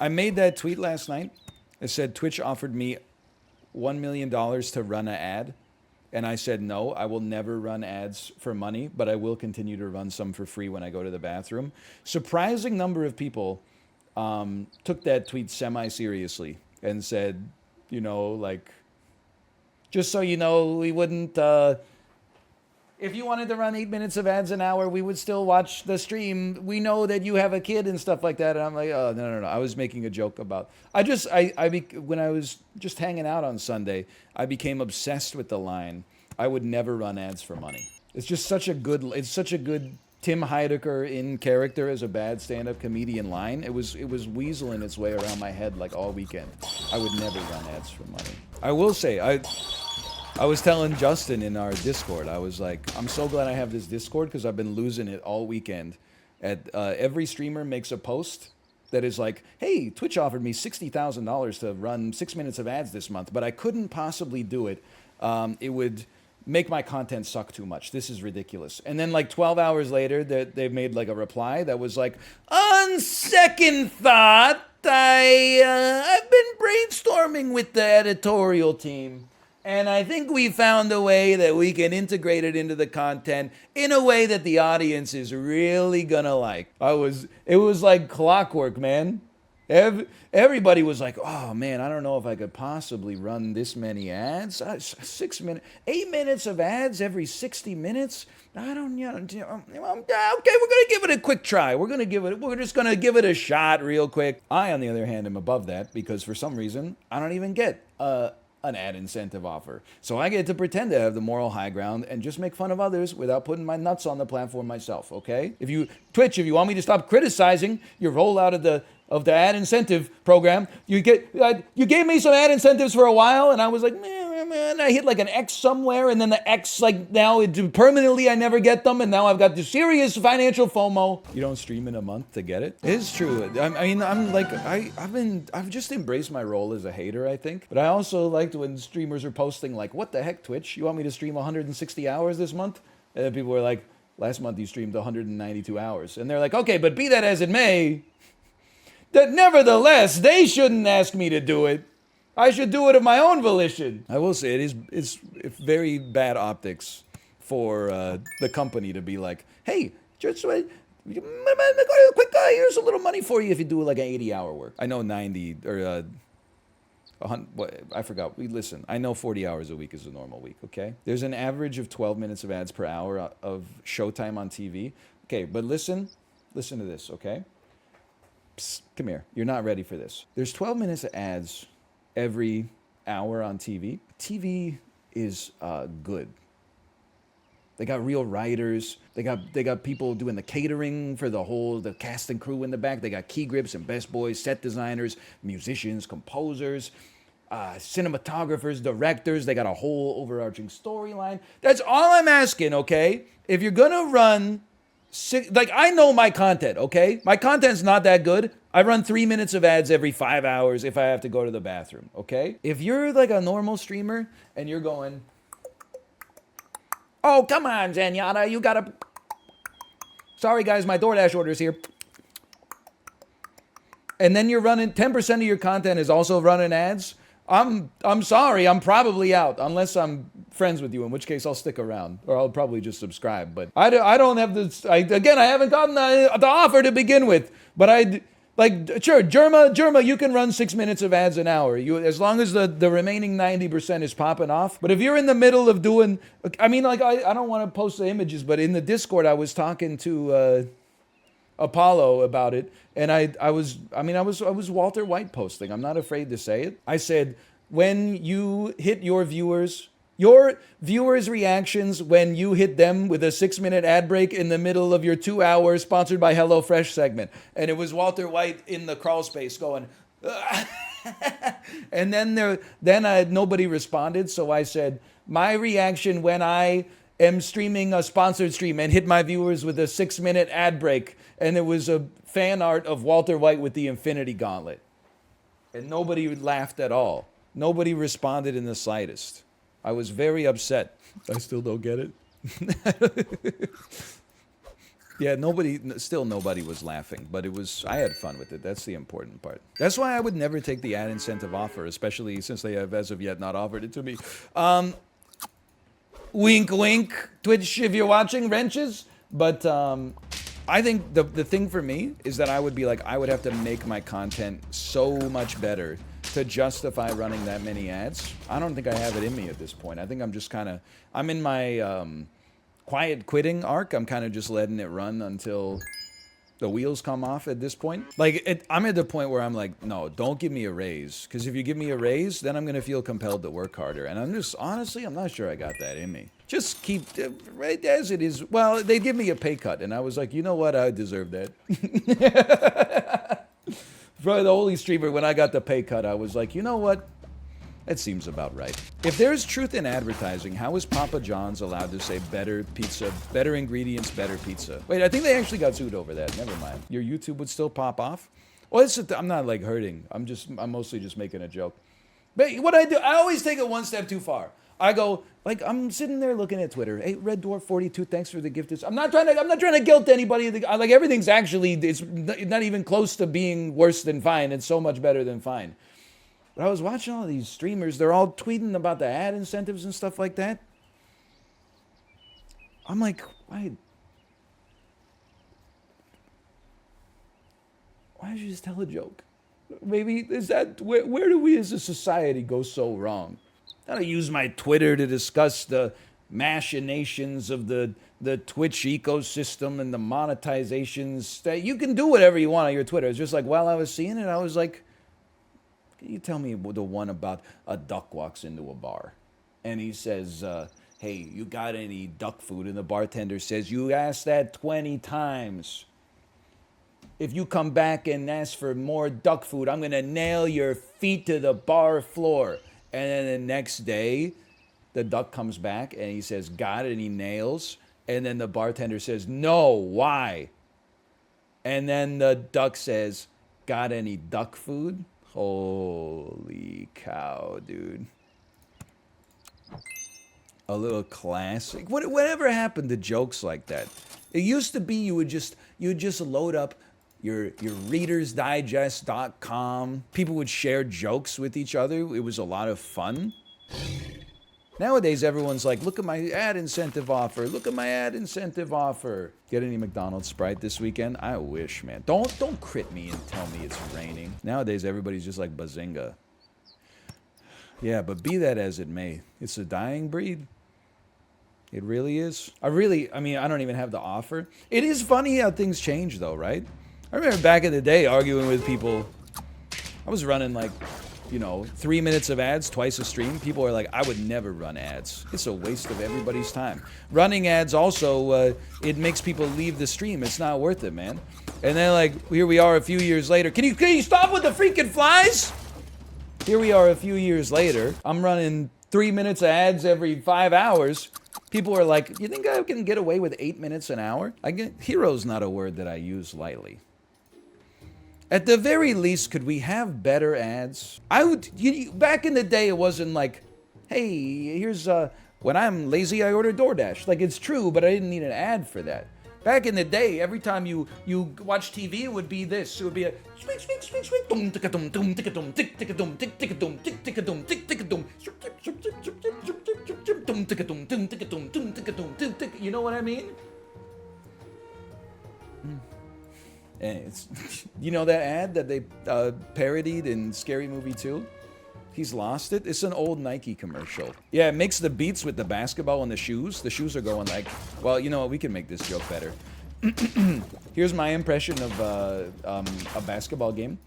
I made that tweet last night. It said Twitch offered me $1 million to run an ad. And I said, no, I will never run ads for money, but I will continue to run some for free when I go to the bathroom. Surprising number of people took that tweet semi-seriously and said, like, just so you know, we wouldn't, if you wanted to run 8 minutes of ads an hour, we would still watch the stream. We know that you have a kid and stuff like that. And I'm like, oh, no. I was making a joke about, when I was just hanging out on Sunday, I became obsessed with the line, I would never run ads for money. It's such a good Tim Heidecker in character as a bad stand-up comedian line. It was weaseling its way around my head like all weekend. I would never run ads for money. I will say, I was telling Justin in our Discord, I was like, I'm so glad I have this Discord because I've been losing it all weekend. Every streamer makes a post that is like, hey, Twitch offered me $60,000 to run 6 minutes of ads this month, but I couldn't possibly do it. It would make my content suck too much. This is ridiculous. And then like 12 hours later, they've made like a reply that was like, on second thought, I've been brainstorming with the editorial team. And I think we found a way that we can integrate it into the content in a way that the audience is really gonna like. It was like clockwork, man. Everybody was like, oh man, I don't know if I could possibly run this many ads. 8 minutes of ads every 60 minutes. I don't, okay, we're gonna give it a quick try. We're just gonna give it a shot real quick. I, on the other hand, am above that because for some reason, I don't even get an ad incentive offer. So I get to pretend to have the moral high ground and just make fun of others without putting my nuts on the platform myself, okay? Twitch, if you want me to stop criticizing your rollout of the ad incentive program, you gave me some ad incentives for a while and I was like, man, I hit like an X somewhere and then the X, like now permanently I never get them and now I've got the serious financial FOMO. You don't stream in a month to get it? It is true. I've just embraced my role as a hater, I think. But I also liked when streamers are posting like, what the heck, Twitch? You want me to stream 160 hours this month? And then people were like, last month you streamed 192 hours. And they're like, okay, but be that as it may, that nevertheless, they shouldn't ask me to do it. I should do it of my own volition. I will say it's very bad optics for the company to be like, hey, just wait, quick, here's a little money for you if you do like an 80-hour work. I know 90 or I forgot. Listen, I know 40 hours a week is a normal week, okay? There's an average of 12 minutes of ads per hour of showtime on TV. Okay, but listen to this, okay? Psst, come here. You're not ready for this. There's 12 minutes of ads every hour on TV. TV is good. They got real writers. They got people doing the catering for the cast and crew in the back. They got key grips and best boys, set designers, musicians, composers, cinematographers, directors. They got a whole overarching storyline. That's all I'm asking, okay? If you're gonna run I know my content, okay? My content's not that good. I run 3 minutes of ads every 5 hours if I have to go to the bathroom, okay? If you're like a normal streamer and you're going, oh, come on, Zenyatta, you gotta... Sorry, guys, my DoorDash order's here. And then you're running, 10% of your content is also running ads. I'm sorry, I'm probably out, unless I'm friends with you, in which case I'll stick around, or I'll probably just subscribe. But I don't have this, I haven't gotten the offer to begin with, but sure, Germa, you can run 6 minutes of ads an hour, as long as the remaining 90% is popping off. But if you're in the middle of doing, I don't want to post the images, but in the Discord, I was talking to Apollo about it, and I was Walter White posting. I'm not afraid to say it. I said, when you hit your viewers' reactions when you hit them with a 6-minute ad break in the middle of your 2-hour sponsored by HelloFresh segment. And it was Walter White in the crawl space going, and then nobody responded. So I said, my reaction when I am streaming a sponsored stream and hit my viewers with a 6-minute ad break, and it was a fan art of Walter White with the Infinity Gauntlet. And nobody laughed at all. Nobody responded in the slightest. I was very upset. I still don't get it. Yeah, still nobody was laughing, but I had fun with it. That's the important part. That's why I would never take the ad incentive offer, especially since they have as of yet not offered it to me. Wink, wink, Twitch, if you're watching, wrenches. But I think the thing for me is that I would have to make my content so much better to justify running that many ads. I don't think I have it in me at this point. I think I'm just I'm in my quiet quitting arc. I'm kind of just letting it run until the wheels come off at this point. I'm at the point where I'm like, no, don't give me a raise. Because if you give me a raise, then I'm going to feel compelled to work harder. And honestly, I'm not sure I got that in me. Just keep right as it is. Well, they give me a pay cut. And I was like, you know what? I deserve that. For the holy streamer, when I got the pay cut, I was like, you know what? That seems about right. If there's truth in advertising, how is Papa John's allowed to say better pizza, better ingredients, better pizza? Wait, I think they actually got sued over that. Never mind. Your YouTube would still pop off? Well, I'm not like hurting. I'm mostly just making a joke. But what I do, I always take it one step too far. I go, I'm sitting there looking at Twitter. Hey, Red Dwarf 42, thanks for the gift. I'm not trying to guilt anybody. Everything's actually, it's not even close to being worse than fine. It's so much better than fine. But I was watching all these streamers. They're all tweeting about the ad incentives and stuff like that. I'm like, why don't you just tell a joke? Maybe where do we as a society go so wrong? I don't use my Twitter to discuss the machinations of the Twitch ecosystem and the monetizations. You can do whatever you want on your Twitter. It's just like, while I was seeing it, I was like, can you tell me the one about a duck walks into a bar and he says, hey, you got any duck food? And the bartender says, you asked that 20 times. If you come back and ask for more duck food, I'm going to nail your feet to the bar floor. And then the next day, the duck comes back and he says, got it, and he nails. And then the bartender says, no, why? And then the duck says, got any duck food? Holy cow, dude. A little classic. Whatever happened to jokes like that? It used to be you would just load up your readersdigest.com. People would share jokes with each other. It was a lot of fun. Nowadays, everyone's like, look at my ad incentive offer. Look at my ad incentive offer. Get any McDonald's Sprite this weekend? I wish, man. Don't crit me and tell me it's raining. Nowadays, everybody's just like Bazinga. Yeah, but be that as it may, it's a dying breed. It really is. I don't even have the offer. It is funny how things change, though, right? I remember back in the day arguing with people. I was running 3 minutes of ads twice a stream. People are like, I would never run ads. It's a waste of everybody's time. Running ads also, it makes people leave the stream. It's not worth it, man. And then here we are a few years later. Can you stop with the freaking flies? Here we are a few years later. I'm running 3 minutes of ads every 5 hours. People are like, you think I can get away with 8 minutes an hour? Hero's not a word that I use lightly. At the very least, could we have better ads? Back in the day, it wasn't like, hey, here's, when I'm lazy, I order DoorDash. It's true, but I didn't need an ad for that. Back in the day, every time you watch TV, it would be this. It would be a you know what I mean? And you know that ad that they parodied in Scary Movie 2? He's lost it. It's an old Nike commercial. Yeah, it makes the beats with the basketball and the shoes. The shoes are going well, you know what? We can make this joke better. Here's my impression of a basketball game.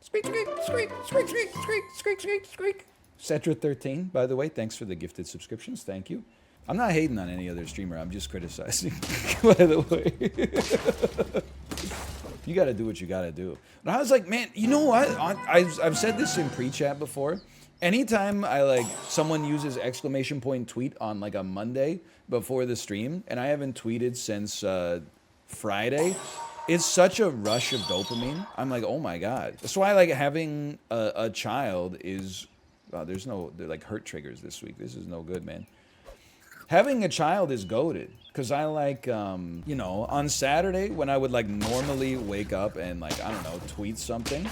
Squeak, squeak, squeak, squeak, squeak, squeak, squeak, squeak, squeak. Cetra13, by the way, thanks for the gifted subscriptions. Thank you. I'm not hating on any other streamer. I'm just criticizing, by the way. You got to do what you got to do. And I was like, man, you know what? I've said this in pre-chat before. Anytime someone uses exclamation point tweet on a Monday before the stream, and I haven't tweeted since Friday, it's such a rush of dopamine. I'm like, oh my God. That's why having a child is, there's no hurt triggers this week. This is no good, man. Having a child is goated. Because I like, you know, on Saturday when I would like normally wake up and like, I don't know, tweet something.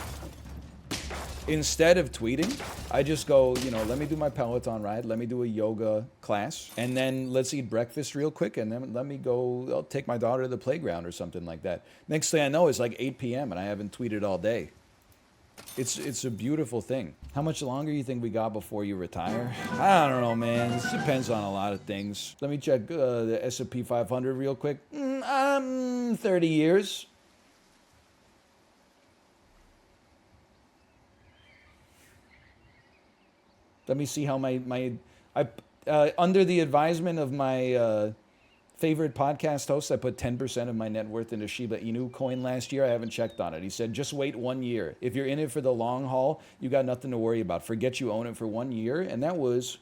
Instead of tweeting, I just go, you know, let me do my Peloton ride, let me do a yoga class, and then let's eat breakfast real quick, and then let me go, I'll take my daughter to the playground or something like that. Next thing I know, it's like 8 p.m. and I haven't tweeted all day. It's a beautiful thing. How much longer you think we got before you retire? I don't know, man. This depends on a lot of things. Let me check the S&P 500 real quick. 30 years. Let me see how under the advisement of my favorite podcast host, I put 10% of my net worth into Shiba Inu coin last year. I haven't checked on it. He said, just wait 1 year. If you're in it for the long haul, you got nothing to worry about. Forget you own it for 1 year. And that was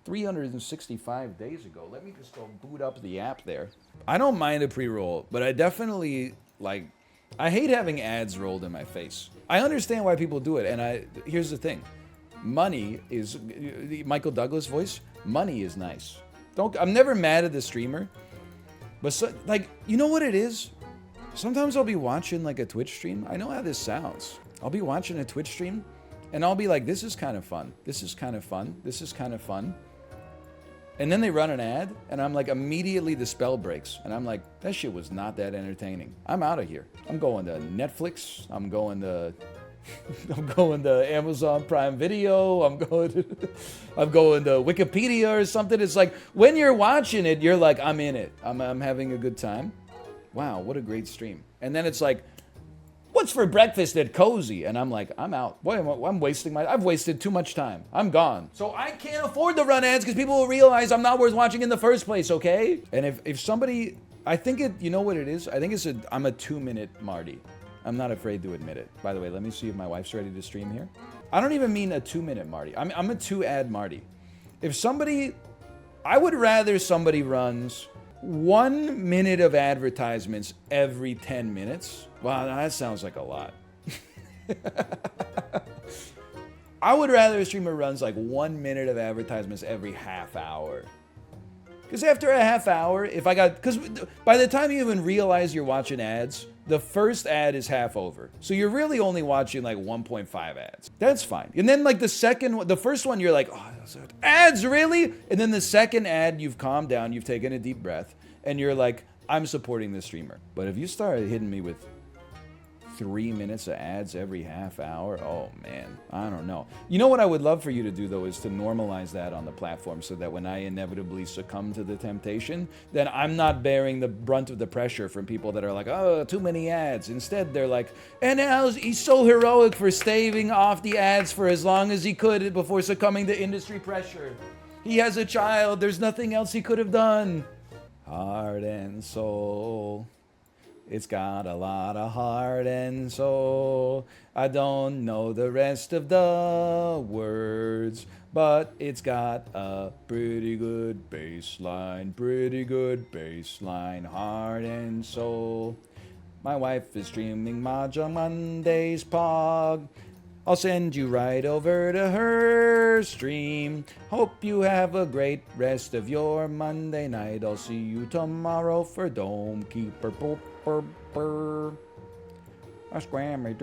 365 days ago. Let me just go boot up the app there. I don't mind a pre-roll, but I definitely, like, I hate having ads rolled in my face. I understand why people do it. And here's the thing. Money is, the Michael Douglas voice, money is nice. I'm never mad at the streamer, but like, you know what it is? Sometimes I'll be watching like a Twitch stream. I know how this sounds. I'll be watching a Twitch stream and I'll be like, this is kind of fun. This is kind of fun. This is kind of fun. And then they run an ad and I'm like, immediately the spell breaks. And I'm like, that shit was not that entertaining. I'm out of here. I'm going to Netflix. I'm going to Amazon Prime Video. I'm going to Wikipedia or something. It's like when you're watching it, you're like, I'm in it. I'm having a good time. Wow, what a great stream. And then it's like, what's for breakfast at Cozy? And I'm like, I'm out. Boy, I've wasted too much time. I'm gone. So I can't afford to run ads because people will realize I'm not worth watching in the first place, okay? And if somebody, I think you know what it is? I think I'm a 2-minute Marty. I'm not afraid to admit it. By the way, let me see if my wife's ready to stream here. I don't even mean a 2-minute Marty. I'm a 2-ad Marty. I would rather somebody runs 1 minute of advertisements every 10 minutes. Wow, that sounds like a lot. I would rather a streamer runs like 1 minute of advertisements every half hour. Because after a half hour, because by the time you even realize you're watching ads, the first ad is half over. So you're really only watching like 1.5 ads. That's fine. And then like the first one, you're like, oh, ads, really? And then the second ad, you've calmed down, you've taken a deep breath, and you're like, I'm supporting this streamer. But if you start hitting me with 3 minutes of ads every half hour, oh man, I don't know. You know what I would love for you to do though is to normalize that on the platform so that when I inevitably succumb to the temptation, then I'm not bearing the brunt of the pressure from people that are like, oh, too many ads. Instead, they're like, and now he's so heroic for staving off the ads for as long as he could before succumbing to industry pressure. He has a child, there's nothing else he could have done. Heart and soul. It's got a lot of heart and soul. I don't know the rest of the words, but it's got a pretty good bass line, heart and soul. My wife is streaming Mahjong Mondays, Pog. I'll send you right over to her stream. Hope you have a great rest of your Monday night. I'll see you tomorrow for Dome Keeper. A Scrammy.